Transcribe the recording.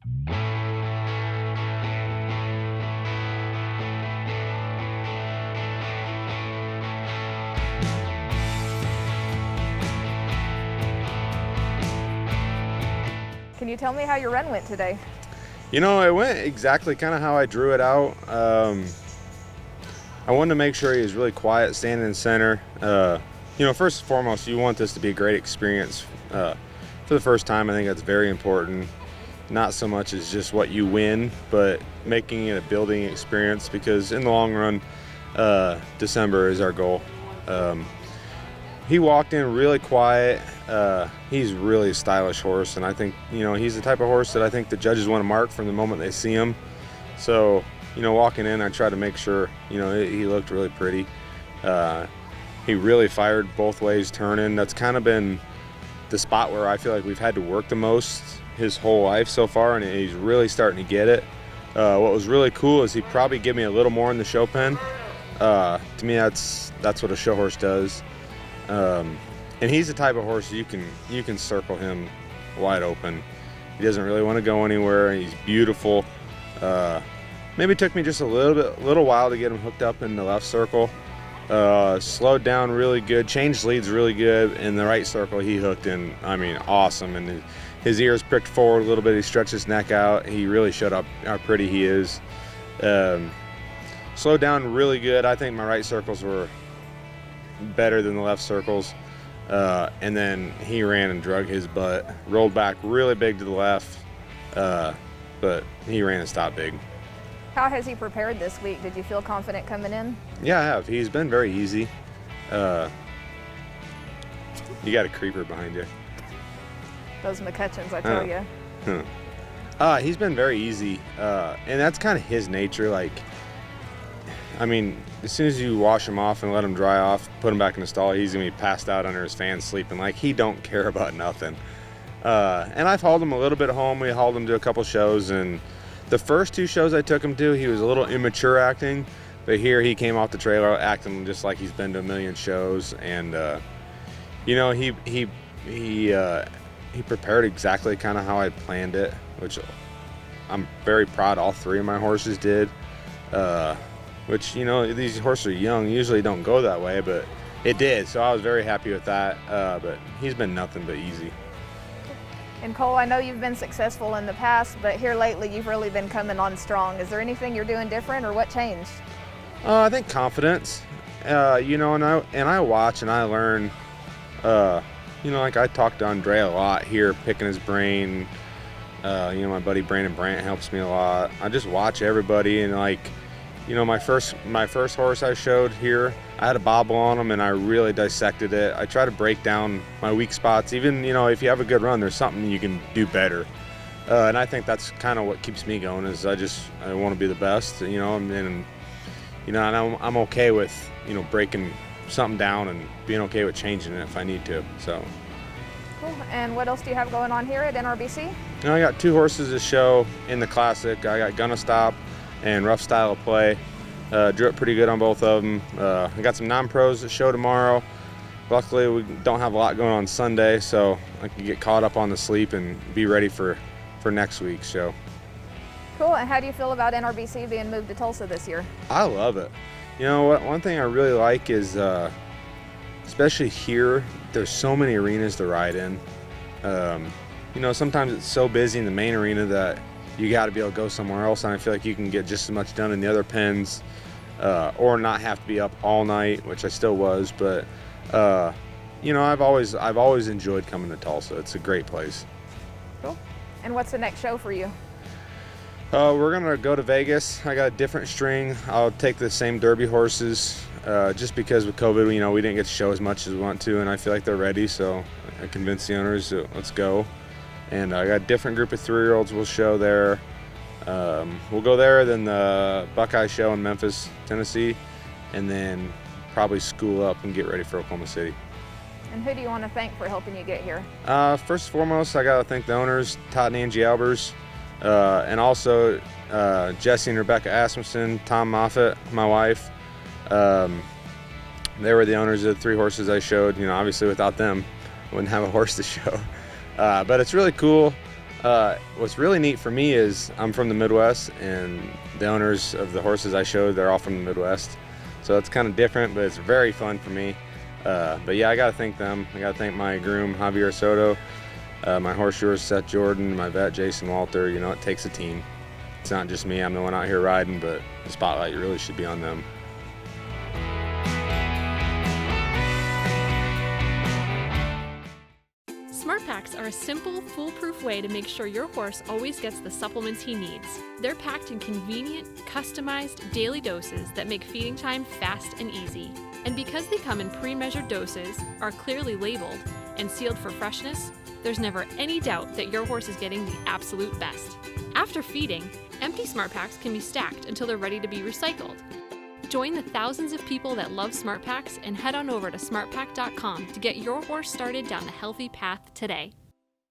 Can you tell me how your run went today? You know, it went exactly kind of how I drew it out. I wanted to make sure he was really quiet, standing in center. You know, first and foremost, you want this to be a great experience for the first time. I think that's very important. Not so much as just what you win, but making it a building experience, because in the long run, December is our goal. He walked in really quiet. He's really a stylish horse, and I think, you know, he's the type of horse that I think the judges want to mark from the moment they see him. So, you know, walking in, I tried to make sure, you know, he looked really pretty. He really fired both ways turning. That's kind of been the spot where I feel like we've had to work the most his whole life so far, and he's really starting to get it. What was really cool is he probably gave me a little more in the show pen. To me, that's what a show horse does. And he's the type of horse you can circle him wide open. He doesn't really want to go anywhere. He's beautiful. Maybe took me just a little while to get him hooked up in the left circle. Slowed down really good, changed leads really good. In the right circle, he hooked in, I mean, awesome. And his ears pricked forward a little bit. He stretched his neck out. He really showed up how pretty he is. Slowed down really good. I think my right circles were better than the left circles. And then he ran and drug his butt, rolled back really big to the left, but he ran and stopped big. How has he prepared this week? Did you feel confident coming in? Yeah, I have. He's been very easy. You got a creeper behind you. Those McCutcheons, I tell you. He's been very easy, and that's kind of his nature. Like, I mean, as soon as you wash him off and let him dry off, put him back in the stall, he's gonna be passed out under his fan sleeping. Like, he don't care about nothing. And I've hauled him a little bit home. We hauled him to a couple shows, and the first two shows I took him to, he was a little immature acting, but here he came off the trailer acting just like he's been to a million shows. And you know, he prepared exactly kind of how I planned it, which I'm very proud all three of my horses did. Which, you know, these horses are young, usually don't go that way, but it did. So I was very happy with that. But he's been nothing but easy. And Kole, I know you've been successful in the past, but here lately you've really been coming on strong. Is there anything you're doing different, or what changed? I think confidence. You know, and I watch and I learn. You know, like I talk to Andre a lot here, picking his brain. You know, my buddy Brandon Brandt helps me a lot. I just watch everybody, and like, you know, my first horse I showed here, I had a bobble on him and I really dissected it. I try to break down my weak spots. Even, you know, if you have a good run, there's something you can do better. And I think that's kind of what keeps me going, is I want to be the best, you know, and you know, and I'm okay with, you know, breaking something down and being okay with changing it if I need to. So. Cool. And what else do you have going on here at NRBC? You know, I got two horses to show in the Classic. I got Gonna Stop and Rough Style of Play. Drew it pretty good on both of them. I got some non-pros that show tomorrow. Luckily, we don't have a lot going on Sunday, so I can get caught up on the sleep and be ready for next week's show. Cool. And how do you feel about NRBC being moved to Tulsa this year? I love it. You know what? One thing I really like is, especially here, there's so many arenas to ride in. You know, sometimes it's so busy in the main arena that you got to be able to go somewhere else, and I feel like you can get just as much done in the other pens, or not have to be up all night, which I still was. But you know, I've always enjoyed coming to Tulsa. It's a great place. Cool. And what's the next show for you? We're gonna go to Vegas. I got a different string. I'll take the same Derby horses, just because with COVID, you know, we didn't get to show as much as we want to, and I feel like they're ready. So I convinced the owners, let's go. And I got a different group of 3-year-olds we'll show there. We'll go there, then the Buckeye show in Memphis, Tennessee, and then probably school up and get ready for Oklahoma City. And who do you want to thank for helping you get here? First and foremost, I got to thank the owners, Todd and Angie Albers, and also Jesse and Rebecca Asmussen, Tom Moffitt, my wife. They were the owners of the 3 horses I showed. You know, obviously without them, I wouldn't have a horse to show. But it's really cool. What's really neat for me is I'm from the Midwest, and the owners of the horses I showed, they're all from the Midwest. So it's kind of different, but it's very fun for me. But yeah, I got to thank them. I got to thank my groom, Javier Soto, my horseshoer, Seth Jordan, my vet, Jason Walter. You know, it takes a team. It's not just me. I'm the one out here riding, but the spotlight really should be on them. Smart Packs are a simple, foolproof way to make sure your horse always gets the supplements he needs. They're packed in convenient, customized daily doses that make feeding time fast and easy. And because they come in pre-measured doses, are clearly labeled, and sealed for freshness, there's never any doubt that your horse is getting the absolute best. After feeding, empty Smart Packs can be stacked until they're ready to be recycled. Join the thousands of people that love Smart Packs and head on over to smartpack.com to get your horse started down the healthy path today.